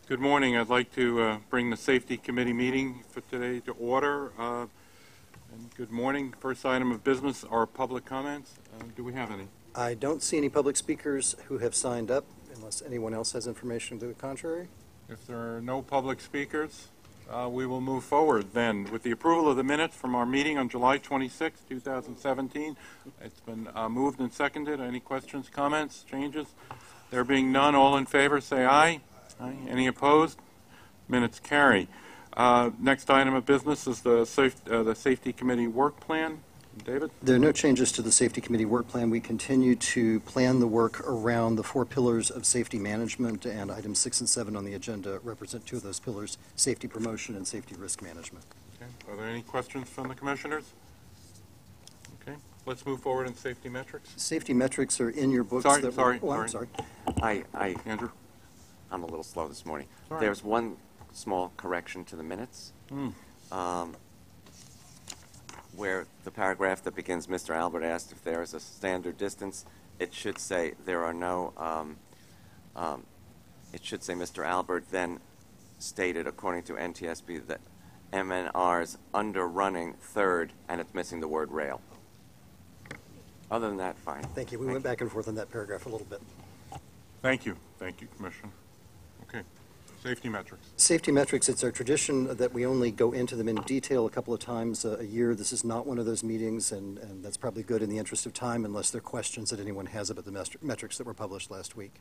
Good morning. I'd like to bring the Safety Committee meeting for today to order. And good morning. First item of business are public comments. Do we have any? I don't see any public speakers who have signed up, unless anyone else has information to the contrary. If there are no public speakers, we will move forward then with the approval of the minutes from our meeting on July 26, 2017. It's been moved and seconded. Any questions, comments, changes? There being none, all in favor say aye. Aye. Any opposed? Minutes carry. Next item of business is the Safety Committee work plan. David? There are no changes to the Safety Committee work plan. We continue to plan the work around the 4 pillars of safety management, and items 6 and 7 on the agenda represent 2 of those pillars, safety promotion and safety risk management. Okay. Are there any questions from the commissioners? Okay. Let's move forward in safety metrics. Safety metrics are in your books. Sorry. I'm sorry. Andrew? I'm a little slow this morning. Sorry. There's one small correction to the minutes. Where the paragraph that begins, Mr. Albert asked if there is a standard distance, it should say there are no, it should say Mr. Albert then stated, according to NTSB, that MNR's under running third, and it's missing the word rail. Other than that, fine. Thank you. We went back and forth on that paragraph a little bit. Thank you. Thank you, Commissioner. Okay. Safety metrics. Safety metrics, it's our tradition that we only go into them in detail a couple of times a year. This is not one of those meetings, and that's probably good in the interest of time, unless there are questions that anyone has about the metrics that were published last week.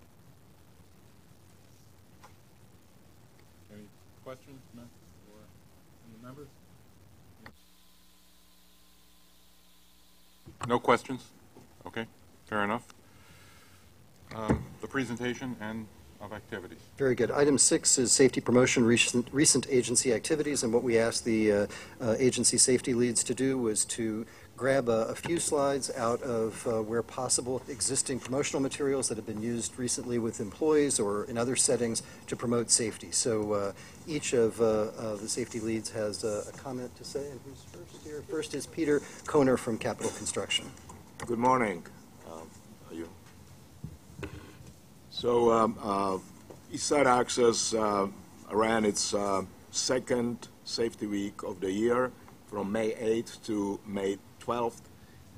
Any questions for any members? No questions? Okay, fair enough. The presentation and of activities. Very good. Item 6 is safety promotion, recent agency activities, and what we asked the agency safety leads to do was to grab a few slides out of, where possible, existing promotional materials that have been used recently with employees or in other settings to promote safety. So each of the safety leads has a comment to say. And who's first here? First is Peter Kohner from Capital Construction. Good morning. So Eastside Access ran its second safety week of the year from May 8th to May 12th,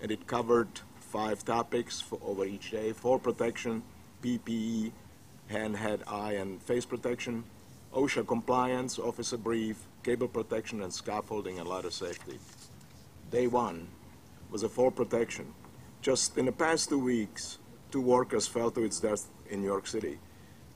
and it covered 5 topics over each day: fall protection, PPE, hand, head, eye, and face protection, OSHA compliance, officer brief, cable protection, and scaffolding and ladder safety. Day 1 was a fall protection. Just in the past 2 weeks, 2 workers fell to its death in New York City.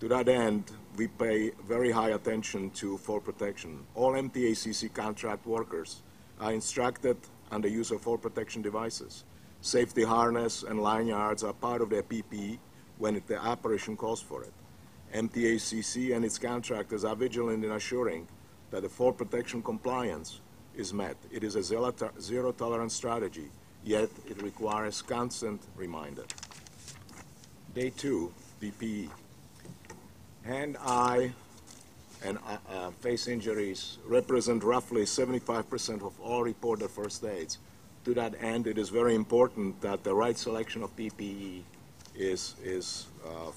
To that end, we pay very high attention to fall protection. All MTA contract workers are instructed on the use of fall protection devices. Safety harness and lanyards are part of their PPE when the operation calls for it. MTA and its contractors are vigilant in assuring that the fall protection compliance is met. It is a zero-tolerance strategy, yet it requires constant reminder. Day 2, PPE. Hand, eye, and face injuries represent roughly 75% of all reported first aids. To that end, it is very important that the right selection of PPE is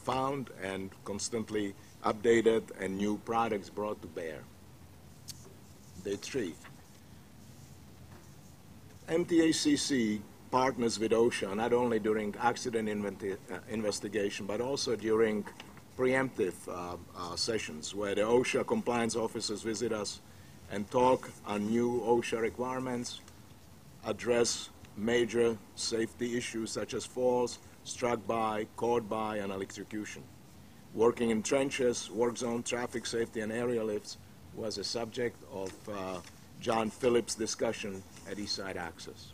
found and constantly updated and new products brought to bear. Day 3. MTA partners with OSHA not only during accident investigation but also during preemptive sessions where the OSHA compliance officers visit us and talk on new OSHA requirements, address major safety issues such as falls, struck by, caught by, and electrocution. Working in trenches, work zone, traffic safety, and area lifts was a subject of John Phillips' discussion at Eastside Access.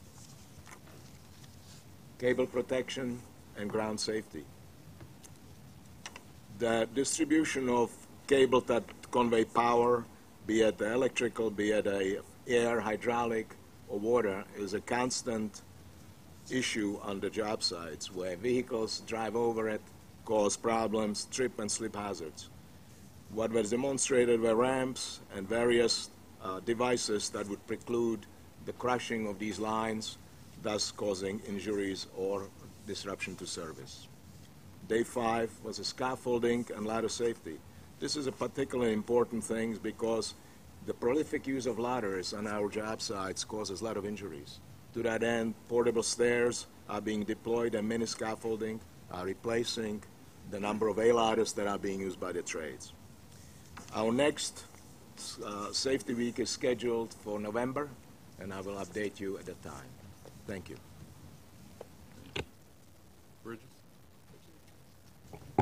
Cable protection and ground safety. The distribution of cable that convey power, be it electrical, be it air, hydraulic, or water, is a constant issue on the job sites where vehicles drive over it, cause problems, trip and slip hazards. What was demonstrated were ramps and various devices that would preclude the crushing of these lines, thus causing injuries or disruption to service. Day 5 was a scaffolding and ladder safety. This is a particularly important thing because the prolific use of ladders on our job sites causes a lot of injuries. To that end, portable stairs are being deployed and many scaffolding are replacing the number of A-ladders that are being used by the trades. Our next Safety Week is scheduled for November, and I will update you at that time. Thank you. Bridges?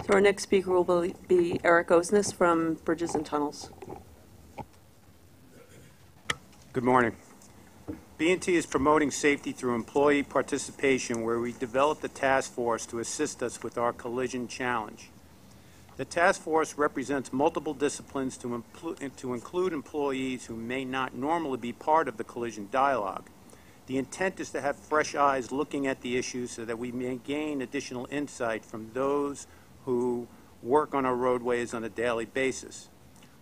So our next speaker will be Eric Osnes from Bridges and Tunnels. Good morning. B&T is promoting safety through employee participation, where we developed a task force to assist us with our collision challenge. The task force represents multiple disciplines to include employees who may not normally be part of the collision dialogue. The intent is to have fresh eyes looking at the issues so that we may gain additional insight from those who work on our roadways on a daily basis.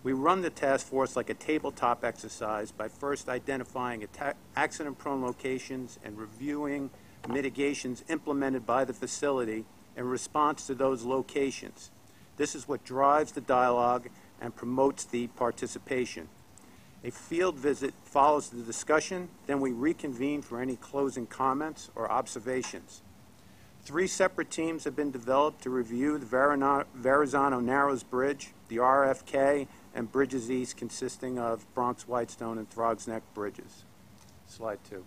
We run the task force like a tabletop exercise by first identifying accident-prone locations and reviewing mitigations implemented by the facility in response to those locations. This is what drives the dialogue and promotes the participation. A field visit follows the discussion, then we reconvene for any closing comments or observations. 3 separate teams have been developed to review the Verrazano Narrows Bridge, the RFK, and Bridges East, consisting of Bronx Whitestone and Throgs Neck bridges. Slide 2.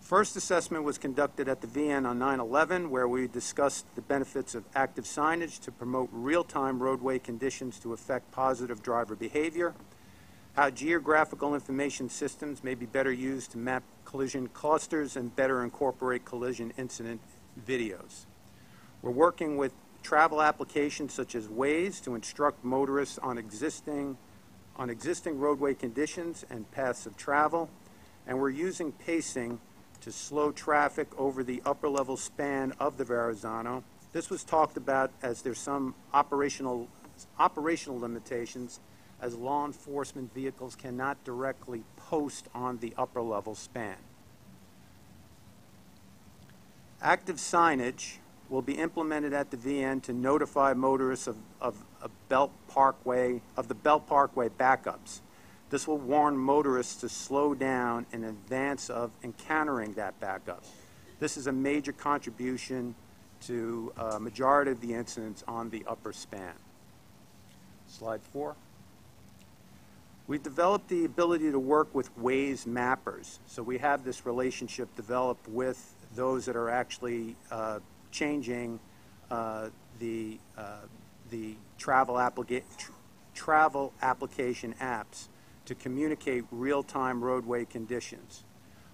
First assessment was conducted at the VN on 9/11, where we discussed the benefits of active signage to promote real-time roadway conditions to affect positive driver behavior, how geographical information systems may be better used to map collision clusters and better incorporate collision incident videos. We're working with travel applications such as Waze to instruct motorists on existing roadway conditions and paths of travel, and we're using pacing to slow traffic over the upper level span of the Verrazano. This was talked about as there's some operational limitations, as law enforcement vehicles cannot directly post on the upper level span. Active signage will be implemented at the VN to notify motorists of the Belt Parkway backups. This will warn motorists to slow down in advance of encountering that backup. This is a major contribution to a majority of the incidents on the upper span. Slide 4. We've developed the ability to work with Waze mappers. So we have this relationship developed with those that are actually changing the travel application apps to communicate real-time roadway conditions.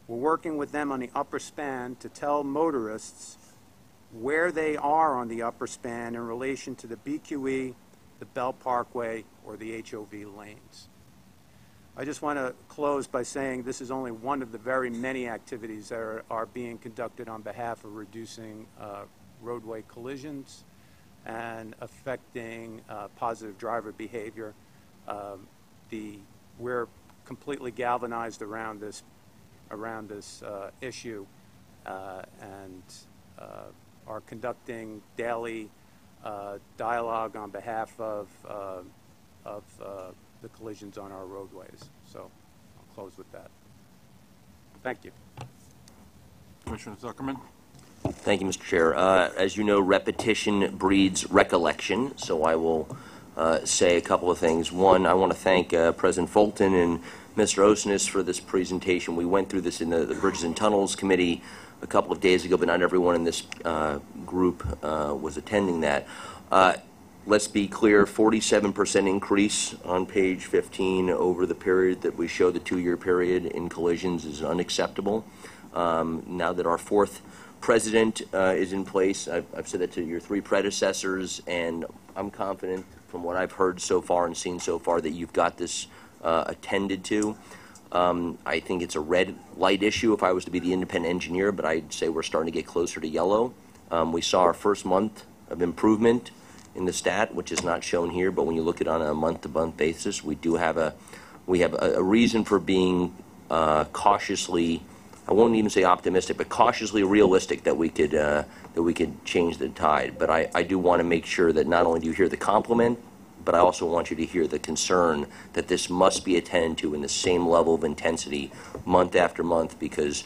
We're working with them on the upper span to tell motorists where they are on the upper span in relation to the BQE, the Belt Parkway, or the HOV lanes. I just want to close by saying this is only one of the very many activities that are being conducted on behalf of reducing roadway collisions and affecting positive driver behavior. We're completely galvanized around this issue and are conducting daily dialogue on behalf of the collisions on our roadways. So I'll close with that. Thank you. Commissioner Zuckerman? Thank you, Mr. Chair. As you know, repetition breeds recollection, so I will say a couple of things. One, I want to thank President Fulton and Mr. Osnes for this presentation. We went through this in the Bridges and Tunnels Committee a couple of days ago, but not everyone in this group was attending that. Let's be clear, 47% increase on page 15 over the period that we show, the 2-year period in collisions, is unacceptable. Now that our 4th president is in place, I've said that to your 3 predecessors, and I'm confident from what I've heard so far and seen so far that you've got this attended to. I think it's a red light issue if I was to be the independent engineer, but I'd say we're starting to get closer to yellow. We saw our first month of improvement in the stat, which is not shown here, but when you look at it on a month-to-month basis, we have a reason for being cautiously I won't even say optimistic, but cautiously realistic that we could change the tide. But I do want to make sure that not only do you hear the compliment, but I also want you to hear the concern that this must be attended to in the same level of intensity month after month, because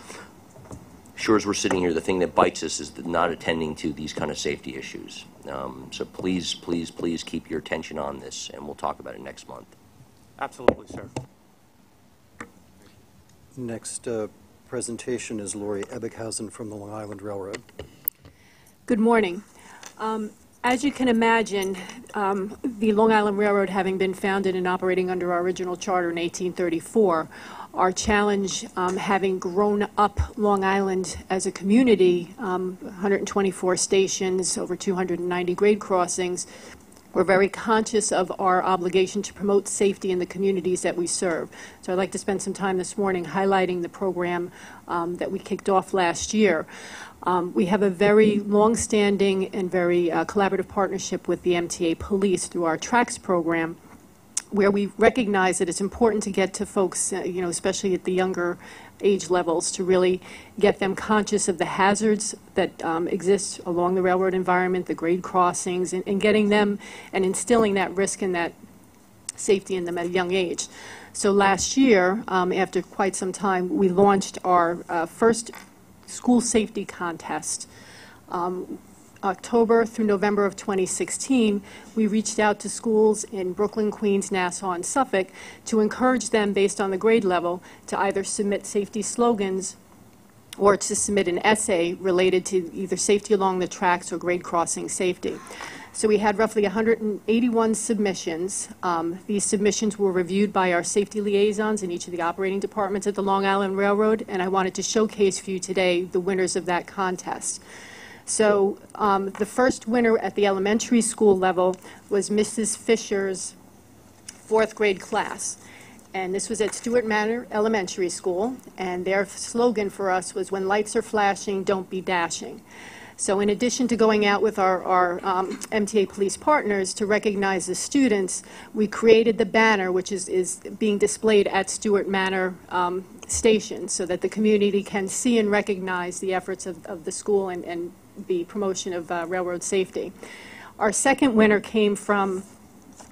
sure as we're sitting here, the thing that bites us is not attending to these kind of safety issues. So please, please, please keep your attention on this, and we'll talk about it next month. Absolutely, sir. Next presentation is Lori Ebbighausen from the Long Island Railroad. Good morning. As you can imagine, the Long Island Railroad, having been founded and operating under our original charter in 1834, our challenge, having grown up Long Island as a community, 124 stations, over 290 grade crossings, we're very conscious of our obligation to promote safety in the communities that we serve. So I'd like to spend some time this morning highlighting the program that we kicked off last year. We have a very long-standing and very collaborative partnership with the MTA police through our TRACS program, where we recognize that it's important to get to folks, especially at the younger age levels, to really get them conscious of the hazards that exist along the railroad environment, the grade crossings, and getting them and instilling that risk and that safety in them at a young age. So last year, after quite some time, we launched our first school safety contest. October through November of 2016, we reached out to schools in Brooklyn, Queens, Nassau, and Suffolk to encourage them, based on the grade level, to either submit safety slogans or to submit an essay related to either safety along the tracks or grade crossing safety. So we had roughly 181 submissions. These submissions were reviewed by our safety liaisons in each of the operating departments at the Long Island Railroad, and I wanted to showcase for you today the winners of that contest. So the first winner at the elementary school level was Mrs. Fisher's 4th grade class. And this was at Stewart Manor Elementary School. And their slogan for us was, "When lights are flashing, don't be dashing." So in addition to going out with our MTA police partners to recognize the students, we created the banner, which is being displayed at Stewart Manor Station, so that the community can see and recognize the efforts of the school and the promotion of railroad safety. Our second winner came from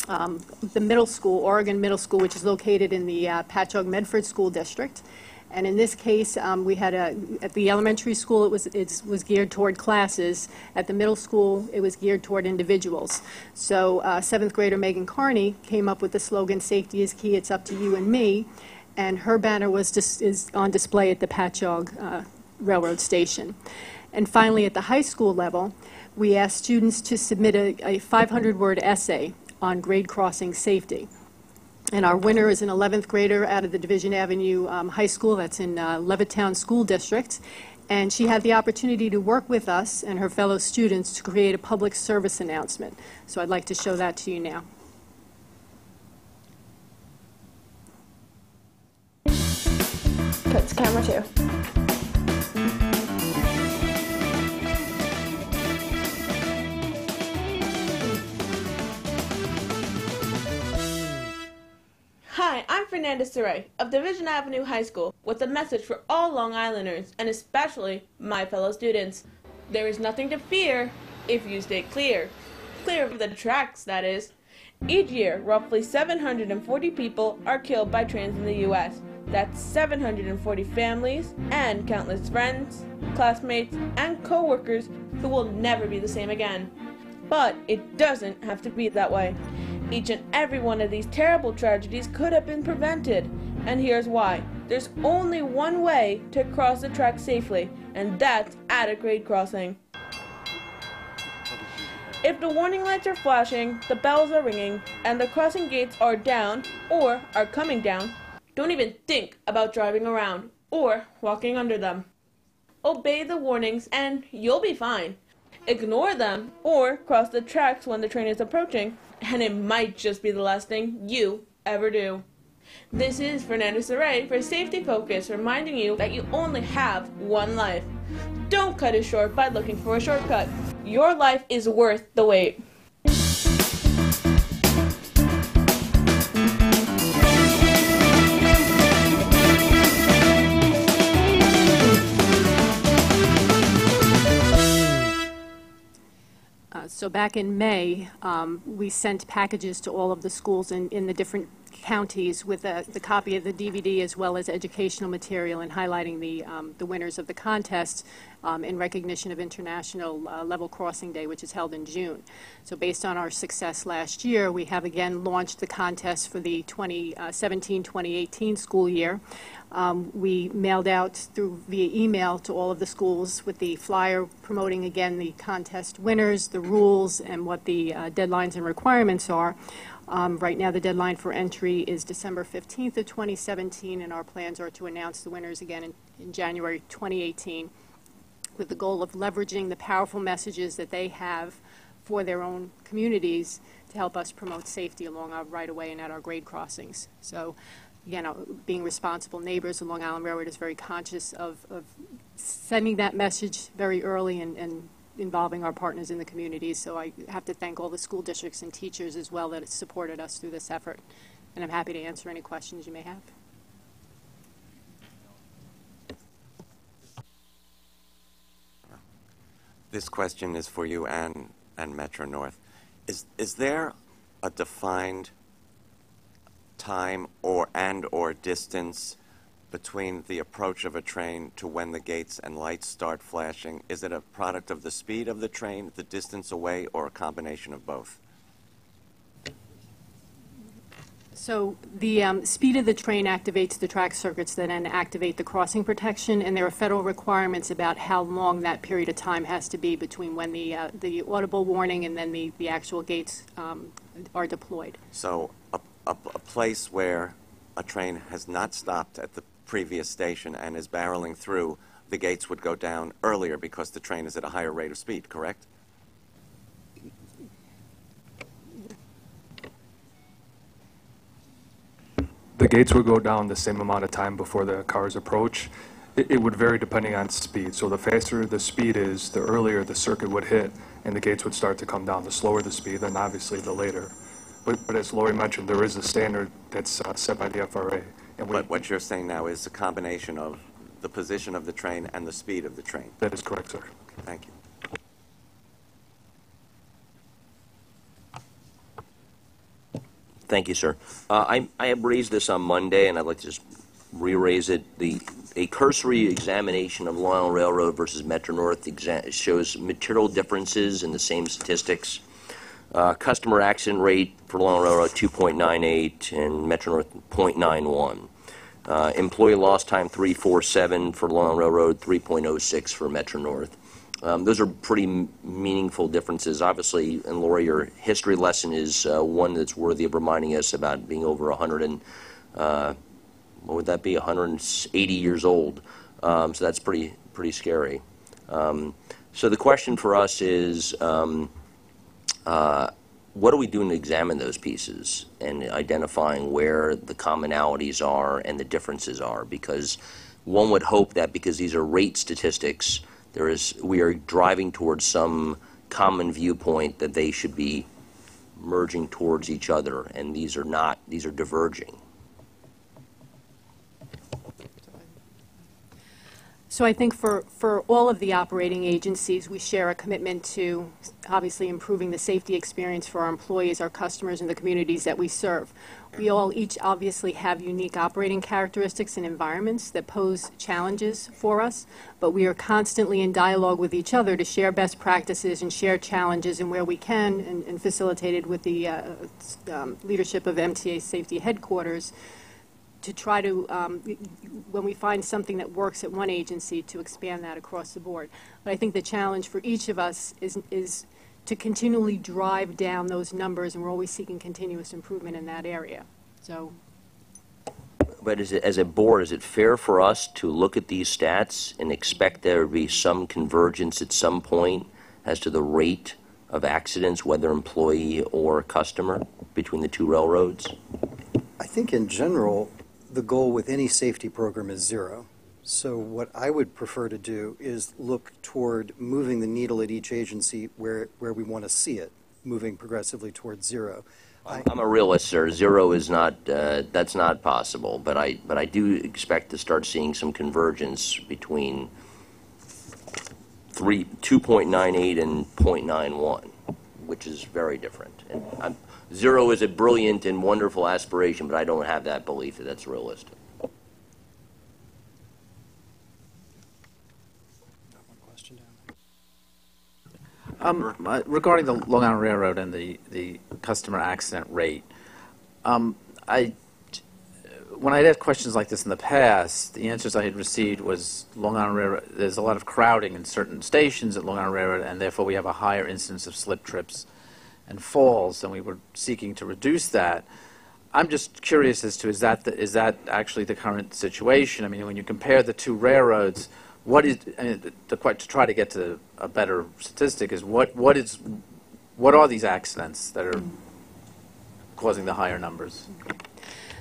the middle school, Oregon Middle School, which is located in the Patchogue-Medford School District. And in this case, we had at the elementary school, it was geared toward classes. At the middle school, it was geared toward individuals. So 7th grader Megan Carney came up with the slogan, "Safety is key, it's up to you and me." And her banner is on display at the Patchogue Railroad Station. And finally, at the high school level, we asked students to submit a 500-word essay on grade crossing safety. And our winner is an 11th grader out of the Division Avenue High School, that's in Levittown School District. And she had the opportunity to work with us and her fellow students to create a public service announcement. So I'd like to show that to you now. Cuts camera 2. Hi, I'm Fernanda Saray of Division Avenue High School with a message for all Long Islanders and especially my fellow students. There is nothing to fear if you stay clear. Clear of the tracks, that is. Each year, roughly 740 people are killed by trains in the U.S. That's 740 families and countless friends, classmates, and co-workers who will never be the same again. But it doesn't have to be that way. Each and every one of these terrible tragedies could have been prevented, and here's why. There's only one way to cross the track safely, and that's at a grade crossing. If the warning lights are flashing, the bells are ringing, and the crossing gates are down or are coming down, don't even think about driving around or walking under them. Obey the warnings and you'll be fine. Ignore them or cross the tracks when the train is approaching, and it might just be the last thing you ever do. This is Fernanda Saray for Safety Focus, reminding you that you only have one life. Don't cut it short by looking for a shortcut. Your life is worth the wait. So back in May, we sent packages to all of the schools in the different counties with the copy of the DVD as well as educational material and highlighting the winners of the contest in recognition of International Level Crossing Day, which is held in June. So based on our success last year, we have again launched the contest for the 2017-2018 school year. We mailed out via email to all of the schools with the flyer promoting again the contest winners, the rules, and what the deadlines and requirements are. Right now, the deadline for entry is December 15th of 2017, and our plans are to announce the winners again in January 2018, with the goal of leveraging the powerful messages that they have for their own communities to help us promote safety along our right-of-way and at our grade crossings. So, again, being responsible neighbors, the Long Island Railroad is very conscious of sending that message very early and involving our partners in the communities. So I have to thank all the school districts and teachers as well that have supported us through this effort. And I'm happy to answer any questions you may have. This question is for you and Metro North. Is there a defined time or distance between the approach of a train to when the gates and lights start flashing? Is it a product of the speed of the train, the distance away, or a combination of both? So the speed of the train activates the track circuits that then activate the crossing protection, and there are federal requirements about how long that period of time has to be between when the audible warning and then the actual gates are deployed. So a place where a train has not stopped at the previous station and is barreling through, the gates would go down earlier because the train is at a higher rate of speed, correct? The gates would go down the same amount of time before the cars approach. It would vary depending on speed. So the faster the speed is, the earlier the circuit would hit, and the gates would start to come down. The slower the speed, then obviously the later. But as Lori mentioned, there is a standard that's set by the FRA. And But what you're saying now is a combination of the position of the train and the speed of the train. That is correct, sir. Thank you. Thank you, sir. I have raised this on Monday, and I'd like to just re-raise it. A cursory examination of Long Island Railroad versus Metro North shows material differences in the same statistics. Customer accident rate for Long Island Railroad 2.98 and Metro North 0.91. Employee lost time 3.47 for Long Island Railroad, 3.06 for Metro North. Those are pretty meaningful differences. Obviously, and Lori, your history lesson is one that's worthy of reminding us about being over 100 and, what would that be, 180 years old. So that's pretty scary. So the question for us is, what are we doing to examine those pieces and identifying where the commonalities are and the differences are? Because one would hope that because these are rate statistics, we are driving towards some common viewpoint that they should be merging towards each other, and these are not. These are diverging. So I think for all of the operating agencies, we share a commitment to obviously improving the safety experience for our employees, our customers, and the communities that we serve. We all each obviously have unique operating characteristics and environments that pose challenges for us, but we are constantly in dialogue with each other to share best practices and share challenges, and where we can, and facilitated with the leadership of MTA Safety Headquarters, to try to, when we find something that works at one agency, to expand that across the board. But I think the challenge for each of us is to continually drive down those numbers, and we're always seeking continuous improvement in that area. So. But as a board, is it fair for us to look at these stats and expect there to be some convergence at some point as to the rate of accidents, whether employee or customer, between the two railroads? I think in general, the goal with any safety program is zero. So what I would prefer to do is look toward moving the needle at each agency where we want to see it, moving progressively towards zero. I'm a realist, sir. Zero is not, that's not possible, but I do expect to start seeing some convergence between 2.98 and 0.91. which is very different. And zero is a brilliant and wonderful aspiration, but I don't have that belief that that's realistic. Regarding the Long Island Railroad and the customer accident rate, when I'd asked questions like this in the past, the answers I had received was Long Island Railroad, there's a lot of crowding in certain stations at Long Island Railroad, and therefore we have a higher incidence of slip trips and falls, and we were seeking to reduce that. I'm just curious as to, is that actually the current situation? I mean, when you compare the two railroads, what is, to try to get to a better statistic, is what are these accidents that are causing the higher numbers?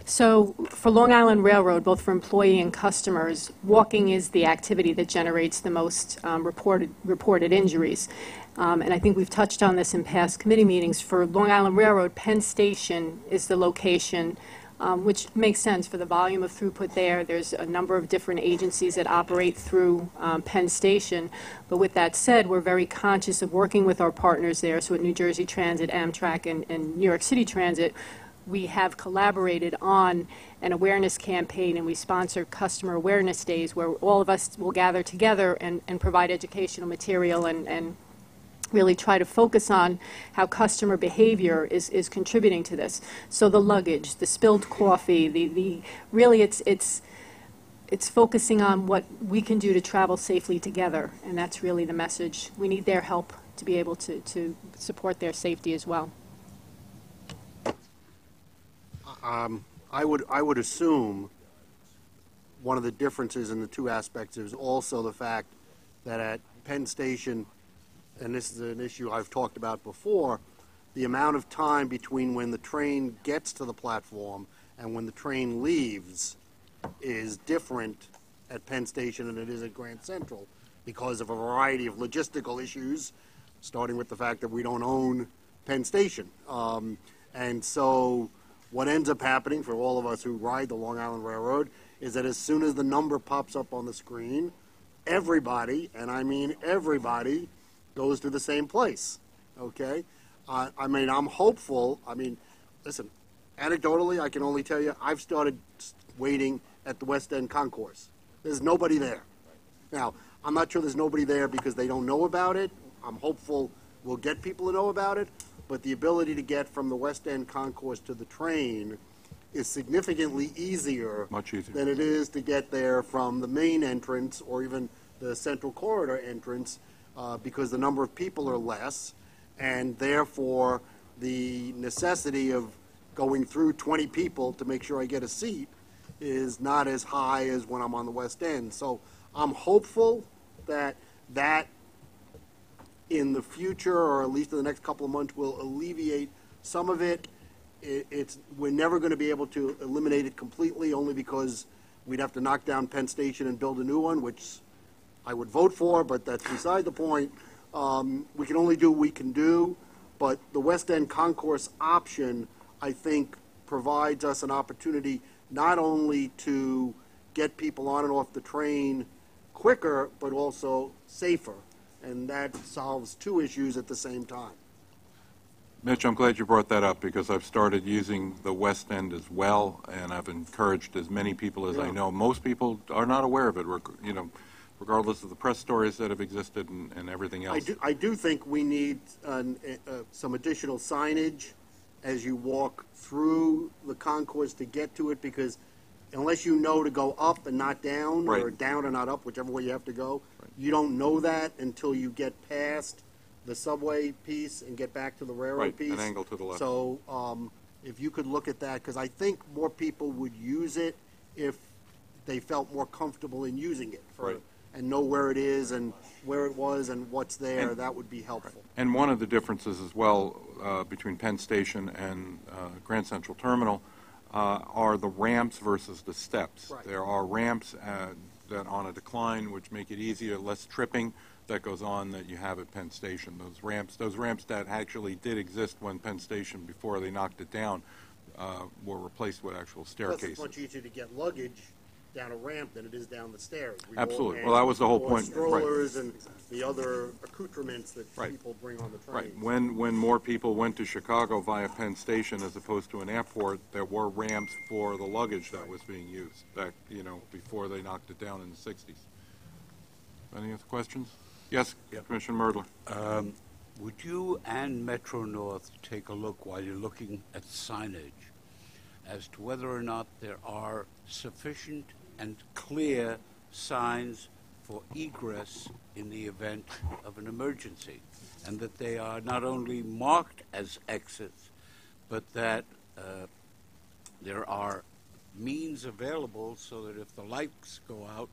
So for Long Island Railroad, both for employee and customers, walking is the activity that generates the most reported injuries. And I think we've touched on this in past committee meetings. For Long Island Railroad, Penn Station is the location, which makes sense for the volume of throughput there. There's a number of different agencies that operate through Penn Station. But with that said, we're very conscious of working with our partners there. So at New Jersey Transit, Amtrak, and New York City Transit, we have collaborated on an awareness campaign, and we sponsor customer awareness days where all of us will gather together and provide educational material and really try to focus on how customer behavior is contributing to this. So the luggage, the spilled coffee, really it's focusing on what we can do to travel safely together, and that's really the message. We need their help to be able to support their safety as well. I would assume one of the differences in the two aspects is also the fact that at Penn Station, and this is an issue I've talked about before, the amount of time between when the train gets to the platform and when the train leaves is different at Penn Station than it is at Grand Central because of a variety of logistical issues, starting with the fact that we don't own Penn Station. And so what ends up happening for all of us who ride the Long Island Railroad is that as soon as the number pops up on the screen, everybody, and I mean everybody, goes to the same place, okay? I mean, I'm hopeful. I mean, listen, anecdotally, I can only tell you I've started waiting at the West End concourse. There's nobody there. Now, I'm not sure there's nobody there because they don't know about it. I'm hopeful we'll get people to know about it. But the ability to get from the West End concourse to the train is significantly easier, than it is to get there from the main entrance or even the Central Corridor entrance because the number of people are less, and therefore the necessity of going through 20 people to make sure I get a seat is not as high as when I'm on the West End. So I'm hopeful that in the future, or at least in the next couple of months, will alleviate some of it. We're never going to be able to eliminate it completely, only because we'd have to knock down Penn Station and build a new one, which I would vote for, but that's beside the point. We can only do what we can do, but the West End concourse option, I think, provides us an opportunity not only to get people on and off the train quicker, but also safer. And that solves two issues at the same time. Mitch, I'm glad you brought that up because I've started using the West End as well, and I've encouraged as many people as I know. Most people are not aware of it, you know, regardless of the press stories that have existed and everything else. I do think we need some additional signage as you walk through the concourse to get to it, because unless you know to go up and not down, or down and not up, whichever way you have to go, you don't know that until you get past the subway piece and get back to the railroad piece. An angle to the left. So if you could look at that, because I think more people would use it if they felt more comfortable in using it and know where it is and where it was and what's there. That would be helpful. And one of the differences as well between Penn Station and Grand Central Terminal are the ramps versus the steps. There are ramps that on a decline, which make it easier, less tripping that goes on that you have at Penn Station. Those ramps that actually did exist when Penn Station, before they knocked it down, were replaced with actual staircases. Plus, it's much easier to get luggage down a ramp than it is down the stairs. We Absolutely. all Well, that was the whole more point. Strollers and the other accoutrements that Right. people bring on the Right. trains. When more people went to Chicago via Penn Station as opposed to an airport, there were ramps for the luggage that was being used back, before they knocked it down in the 60s. Any other questions? Yes, Commissioner Merdler. Would you and Metro North take a look while you're looking at signage as to whether or not there are sufficient and clear signs for egress in the event of an emergency, and that they are not only marked as exits, but that there are means available so that if the lights go out,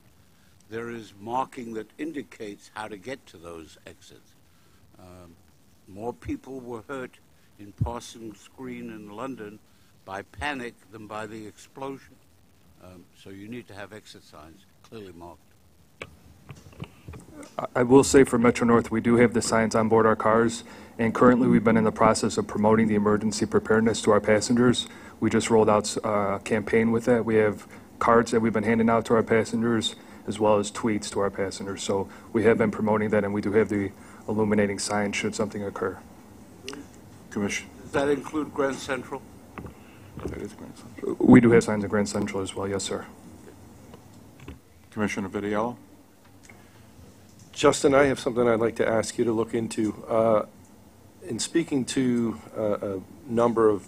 there is marking that indicates how to get to those exits. More people were hurt in Parsons Green in London by panic than by the explosion. So you need to have exit signs clearly marked. I will say for Metro North, we do have the signs on board our cars, and currently we've been in the process of promoting the emergency preparedness to our passengers. We just rolled out a campaign with that. We have cards that we've been handing out to our passengers, as well as tweets to our passengers. So we have been promoting that, and we do have the illuminating signs should something occur. Commissioner. Does that include Grand Central? That is Grand Central. We do have signs at Grand Central as well, yes, sir. Commissioner Vitiello. Justin, I have something I'd like to ask you to look into. In speaking to a number of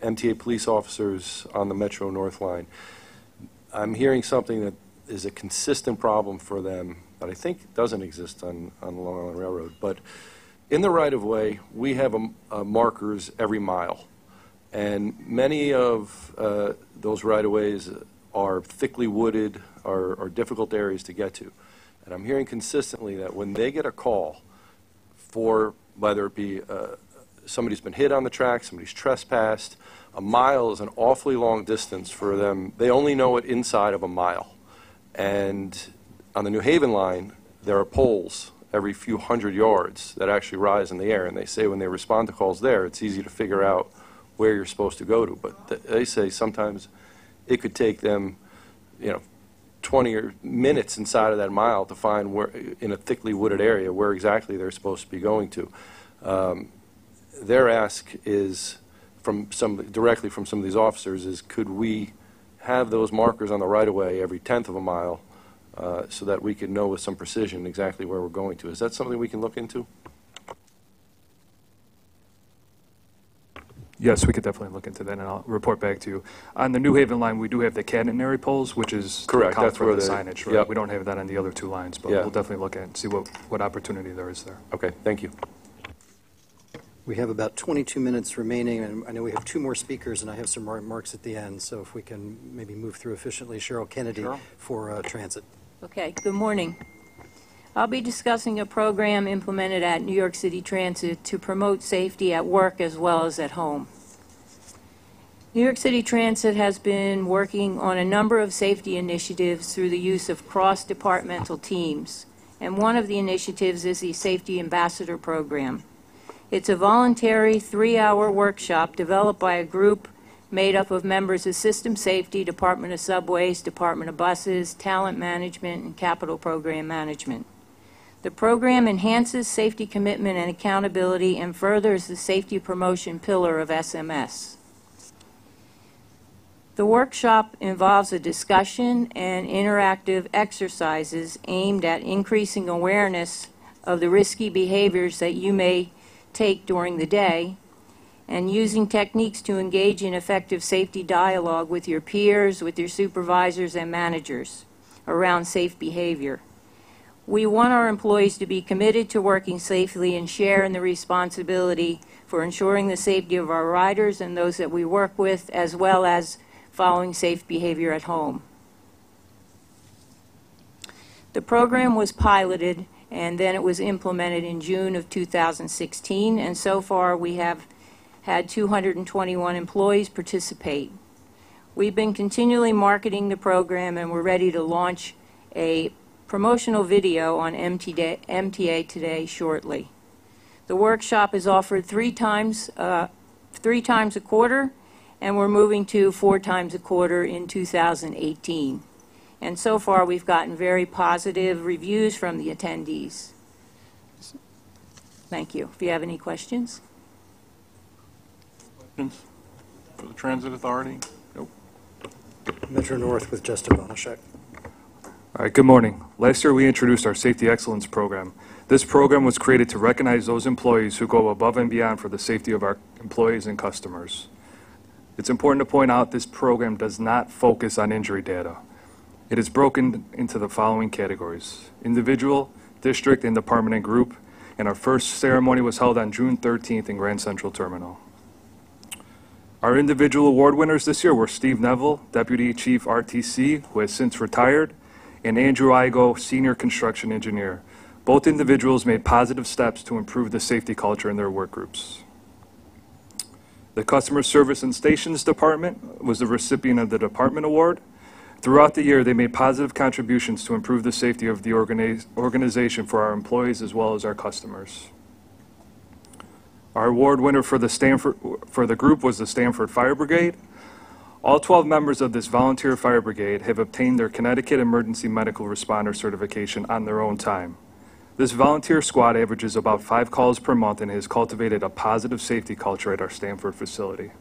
MTA police officers on the Metro North line, I'm hearing something that is a consistent problem for them that I think doesn't exist on the Long Island Railroad. But in the right-of-way, we have markers every mile. And many of those right-of-ways are thickly wooded, are difficult areas to get to. And I'm hearing consistently that when they get a call for whether it be somebody's been hit on the track, somebody's trespassed, a mile is an awfully long distance for them. They only know it inside of a mile. And on the New Haven line, there are poles every few hundred yards that actually rise in the air. And they say when they respond to calls there, it's easy to figure out where you're supposed to go to. But they say sometimes it could take them, 20 minutes inside of that mile to find where, in a thickly wooded area, where exactly they're supposed to be going to. Their ask is directly from some of these officers is, could we have those markers on the right-of-way every 1/10 of a mile so that we can know with some precision exactly where we're going to? Is that something we can look into? Yes, we could definitely look into that, and I'll report back to you. On the New Haven line, we do have the catenary poles, which is correct. To account That's for where the the signage. Right? Yep. We don't have that on the other two lines, but we'll definitely look at it and see what opportunity there is there. Okay, thank you. We have about 22 minutes remaining, and I know we have two more speakers, and I have some remarks at the end, so if we can maybe move through efficiently. Cheryl Kennedy for transit. Okay, good morning. I'll be discussing a program implemented at New York City Transit to promote safety at work as well as at home. New York City Transit has been working on a number of safety initiatives through the use of cross-departmental teams, and one of the initiatives is the Safety Ambassador Program. It's a voluntary 3-hour workshop developed by a group made up of members of System Safety, Department of Subways, Department of Buses, Talent Management, and Capital Program Management. The program enhances safety commitment and accountability and furthers the safety promotion pillar of SMS. The workshop involves a discussion and interactive exercises aimed at increasing awareness of the risky behaviors that you may take during the day, and using techniques to engage in effective safety dialogue with your peers, with your supervisors and managers around safe behavior. We want our employees to be committed to working safely and share in the responsibility for ensuring the safety of our riders and those that we work with, as well as following safe behavior at home. The program was piloted and then it was implemented in June of 2016, and so far we have had 221 employees participate. We've been continually marketing the program, and we're ready to launch a promotional video on MTA today shortly. The workshop is offered three times a quarter, and we're moving to 4 times a quarter in 2018. And so far, we've gotten very positive reviews from the attendees. Thank you. If you have any questions? Questions for the Transit Authority? Nope. Metro North with Justin Bonashek. All right, good morning. Last year, we introduced our Safety Excellence Program. This program was created to recognize those employees who go above and beyond for the safety of our employees and customers. It's important to point out this program does not focus on injury data. It is broken into the following categories: individual, district, and department and group, and our first ceremony was held on June 13th in Grand Central Terminal. Our individual award winners this year were Steve Neville, Deputy Chief RTC, who has since retired, and Andrew Igo, Senior Construction Engineer. Both individuals made positive steps to improve the safety culture in their work groups. The Customer Service and Stations Department was the recipient of the Department Award. Throughout the year, they made positive contributions to improve the safety of the organization for our employees as well as our customers. Our award winner for the group was the Stanford Fire Brigade. All 12 members of this volunteer fire brigade have obtained their Connecticut Emergency Medical Responder certification on their own time. This volunteer squad averages about 5 calls per month and has cultivated a positive safety culture at our Stanford facility.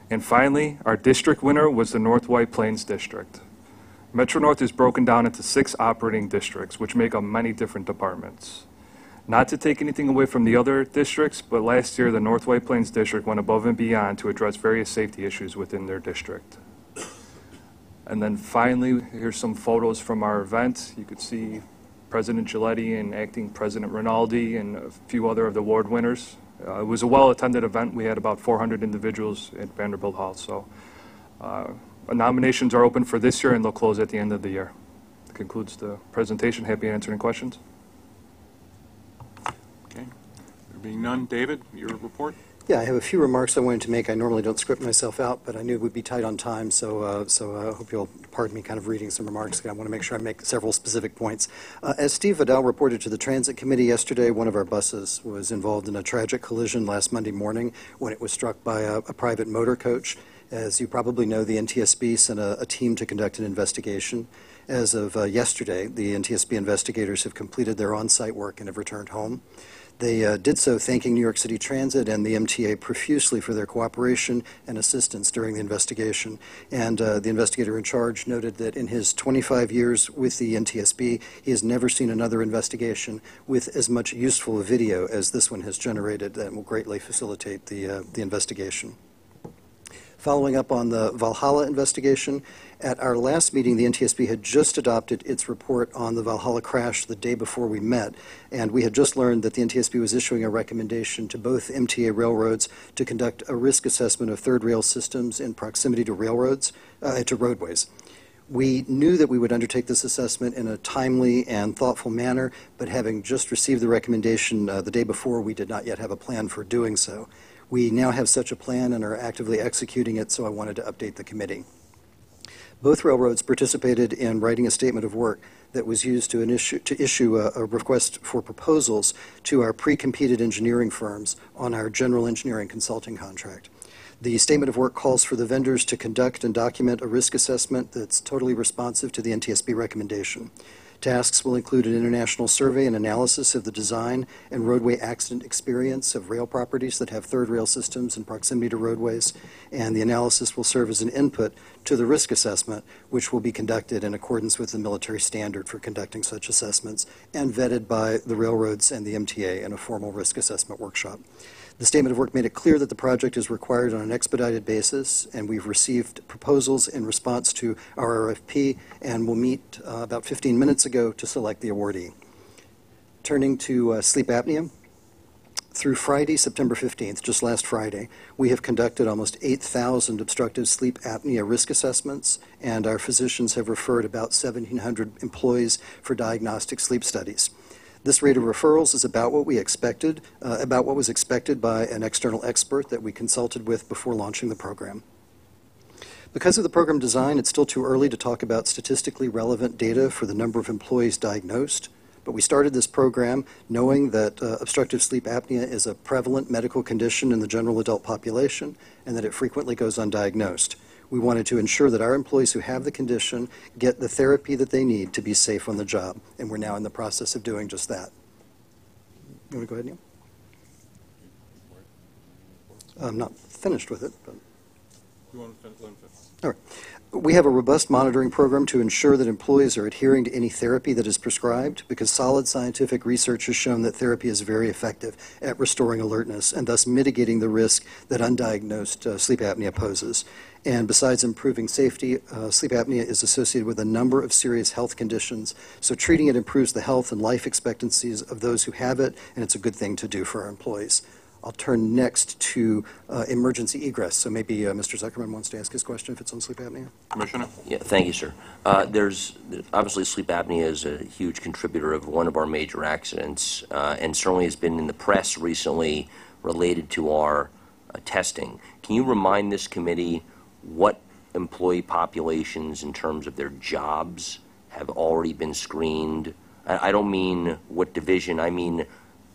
And finally, our district winner was the North White Plains District. Metro North is broken down into 6 operating districts, which make up many different departments. Not to take anything away from the other districts, but last year the North White Plains District went above and beyond to address various safety issues within their district. And then finally, here's some photos from our event. You could see President Giletti and Acting President Rinaldi and a few other of the award winners. It was a well-attended event. We had about 400 individuals at Vanderbilt Hall. So nominations are open for this year, and they'll close at the end of the year. That concludes the presentation. Happy to answer any questions. Okay. There being none, David, your report? Yeah, I have a few remarks I wanted to make. I normally don't script myself out, but I knew we'd be tight on time, so I hope you'll pardon me kind of reading some remarks. I want to make sure I make several specific points. As Steve Vidal reported to the Transit Committee yesterday, one of our buses was involved in a tragic collision last Monday morning when it was struck by a private motor coach. As you probably know, the NTSB sent a team to conduct an investigation. As of yesterday, the NTSB investigators have completed their on-site work and have returned home. They did so thanking New York City Transit and the MTA profusely for their cooperation and assistance during the investigation. And the investigator in charge noted that in his 25 years with the NTSB, he has never seen another investigation with as much useful video as this one has generated that will greatly facilitate the investigation. Following up on the Valhalla investigation, at our last meeting, the NTSB had just adopted its report on the Valhalla crash the day before we met, and we had just learned that the NTSB was issuing a recommendation to both MTA railroads to conduct a risk assessment of third rail systems in proximity to roadways. We knew that we would undertake this assessment in a timely and thoughtful manner, but having just received the recommendation the day before, we did not yet have a plan for doing so. We now have such a plan and are actively executing it, so I wanted to update the committee. Both railroads participated in writing a statement of work that was used to issue a request for proposals to our pre-competed engineering firms on our general engineering consulting contract. The statement of work calls for the vendors to conduct and document a risk assessment that's totally responsive to the NTSB recommendation. Tasks will include an international survey and analysis of the design and roadway accident experience of rail properties that have third rail systems in proximity to roadways, and the analysis will serve as an input to the risk assessment, which will be conducted in accordance with the military standard for conducting such assessments and vetted by the railroads and the MTA in a formal risk assessment workshop. The statement of work made it clear that the project is required on an expedited basis, and we've received proposals in response to our RFP, and we'll meet about 15 minutes ago to select the awardee. Turning to sleep apnea, through Friday, September 15th, just last Friday, we have conducted almost 8,000 obstructive sleep apnea risk assessments, and our physicians have referred about 1,700 employees for diagnostic sleep studies. This rate of referrals is about what we expected, about what was expected by an external expert that we consulted with before launching the program. Because of the program design, it's still too early to talk about statistically relevant data for the number of employees diagnosed, but we started this program knowing that obstructive sleep apnea is a prevalent medical condition in the general adult population and that it frequently goes undiagnosed. We wanted to ensure that our employees who have the condition get the therapy that they need to be safe on the job, and we're now in the process of doing just that. You want to go ahead, Neil? I'm not finished with it, but... You want to finish? All right. We have a robust monitoring program to ensure that employees are adhering to any therapy that is prescribed, because solid scientific research has shown that therapy is very effective at restoring alertness and thus mitigating the risk that undiagnosed sleep apnea poses. And besides improving safety, sleep apnea is associated with a number of serious health conditions, so treating it improves the health and life expectancies of those who have it, and it's a good thing to do for our employees. I'll turn next to emergency egress. So maybe Mr. Zuckerman wants to ask his question if it's on sleep apnea. Commissioner? Yeah, thank you, sir. There's obviously sleep apnea is a huge contributor of one of our major accidents, and certainly has been in the press recently related to our testing. Can you remind this committee what employee populations in terms of their jobs have already been screened? I don't mean what division, I mean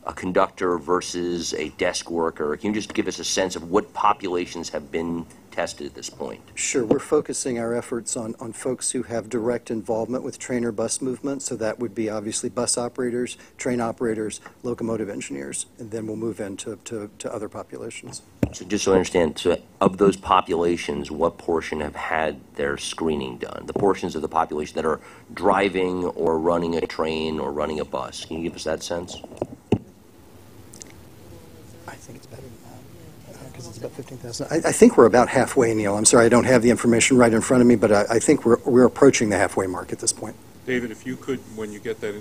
a conductor versus a desk worker. Can you just give us a sense of what populations have been tested at this point? Sure. We're focusing our efforts on folks who have direct involvement with train or bus movement, so that would be obviously bus operators, train operators, locomotive engineers, and then we'll move into other populations. So just so I understand, so of those populations, what portion have had their screening done? The portions of the population that are driving or running a train or running a bus. Can you give us that sense? I think it's better than that, because it's about 15,000. I think we're about halfway, Neil. I'm sorry, I don't have the information right in front of me, but I think we're approaching the halfway mark at this point. David, if you could, when you get that,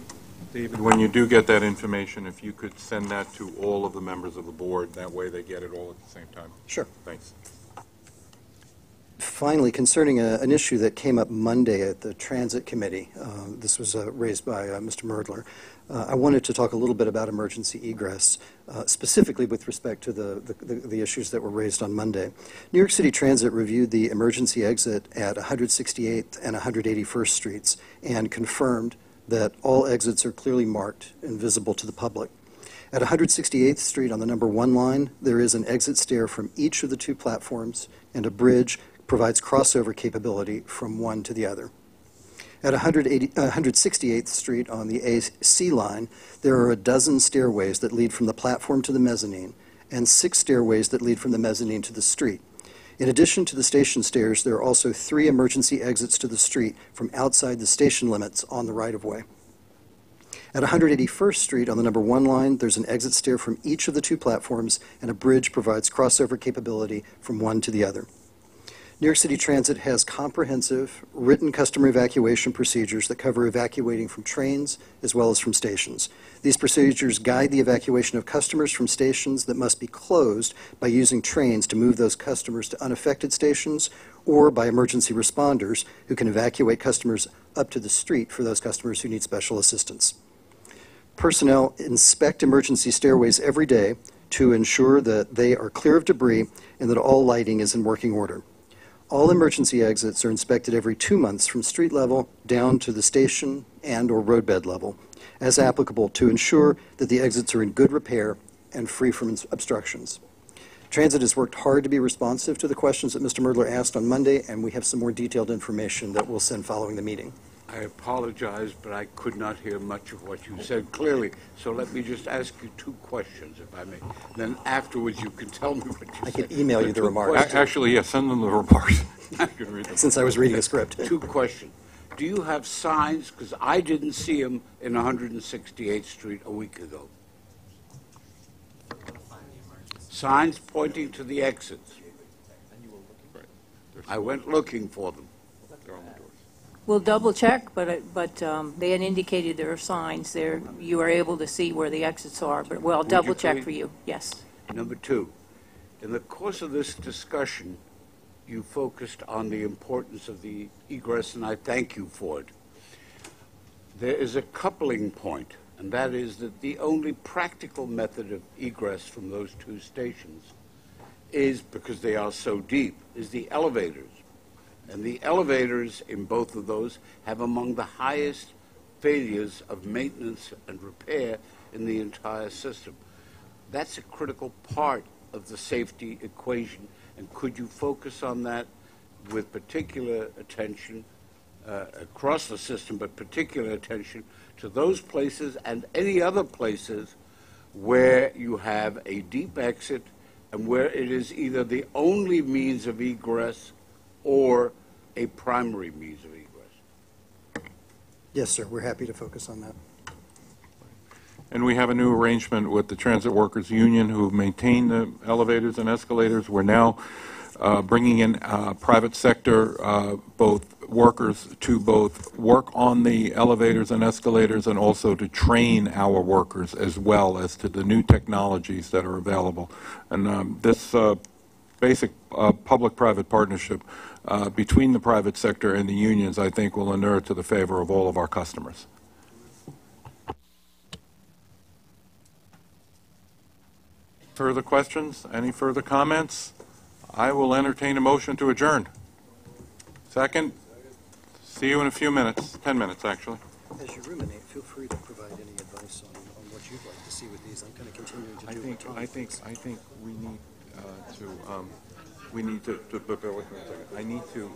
David, when you do get that information, if you could send that to all of the members of the board, that way they get it all at the same time. Sure. Thanks. Finally, concerning an issue that came up Monday at the Transit Committee, this was raised by Mr. Merdler. I wanted to talk a little bit about emergency egress, specifically with respect to the issues that were raised on Monday. New York City Transit reviewed the emergency exit at 168th and 181st Streets and confirmed that all exits are clearly marked and visible to the public. At 168th Street on the number 1 line, there is an exit stair from each of the 2 platforms, and a bridge provides crossover capability from one to the other. At 168th Street on the AC line, there are a dozen stairways that lead from the platform to the mezzanine, and 6 stairways that lead from the mezzanine to the street. In addition to the station stairs, there are also 3 emergency exits to the street from outside the station limits on the right-of-way. At 181st Street on the number 1 line, there's an exit stair from each of the 2 platforms, and a bridge provides crossover capability from one to the other. New York City Transit has comprehensive written customer evacuation procedures that cover evacuating from trains as well as from stations. These procedures guide the evacuation of customers from stations that must be closed by using trains to move those customers to unaffected stations, or by emergency responders who can evacuate customers up to the street for those customers who need special assistance. Personnel inspect emergency stairways every day to ensure that they are clear of debris and that all lighting is in working order. All emergency exits are inspected every 2 months from street level down to the station and or roadbed level, as applicable, to ensure that the exits are in good repair and free from obstructions. Transit has worked hard to be responsive to the questions that Mr. Merdler asked on Monday, and we have some more detailed information that we'll send following the meeting. I apologize, but I could not hear much of what you said clearly. So let me just ask you 2 questions, if I may. Then afterwards, you can tell me what you said. I can email you the remarks. Actually, yes, send them the remarks. You can read them. Since I was reading a script. 2 questions. Do you have signs? Because I didn't see them in 168th Street a week ago. Signs pointing to the exits. I went looking for them. We'll double check, but they had indicated there are signs there. You are able to see where the exits are, but we'll double check for you. Yes. Number 2, in the course of this discussion, you focused on the importance of the egress, and I thank you for it. There is a coupling point, and that is that the only practical method of egress from those 2 stations is, because they are so deep, is the elevators. And the elevators in both of those have among the highest failures of maintenance and repair in the entire system. That's a critical part of the safety equation. And could you focus on that with particular attention across the system, but particular attention to those places and any other places where you have a deep exit and where it is either the only means of egress or a primary means of egress. Yes, sir, we're happy to focus on that. And we have a new arrangement with the Transit Workers Union who maintain the elevators and escalators. We're now bringing in private sector both workers to both work on the elevators and escalators and also to train our workers as well as to the new technologies that are available. And this basic public-private partnership between the private sector and the unions, I think, will inure to the favor of all of our customers. Further questions? Any further comments? I will entertain a motion to adjourn. Second? See you in a few minutes, 10 minutes, actually. As you ruminate, feel free to provide any advice on what you'd like to see with these. I'm kind of continuing to do electronic. I think we need to bear with me a second. I need to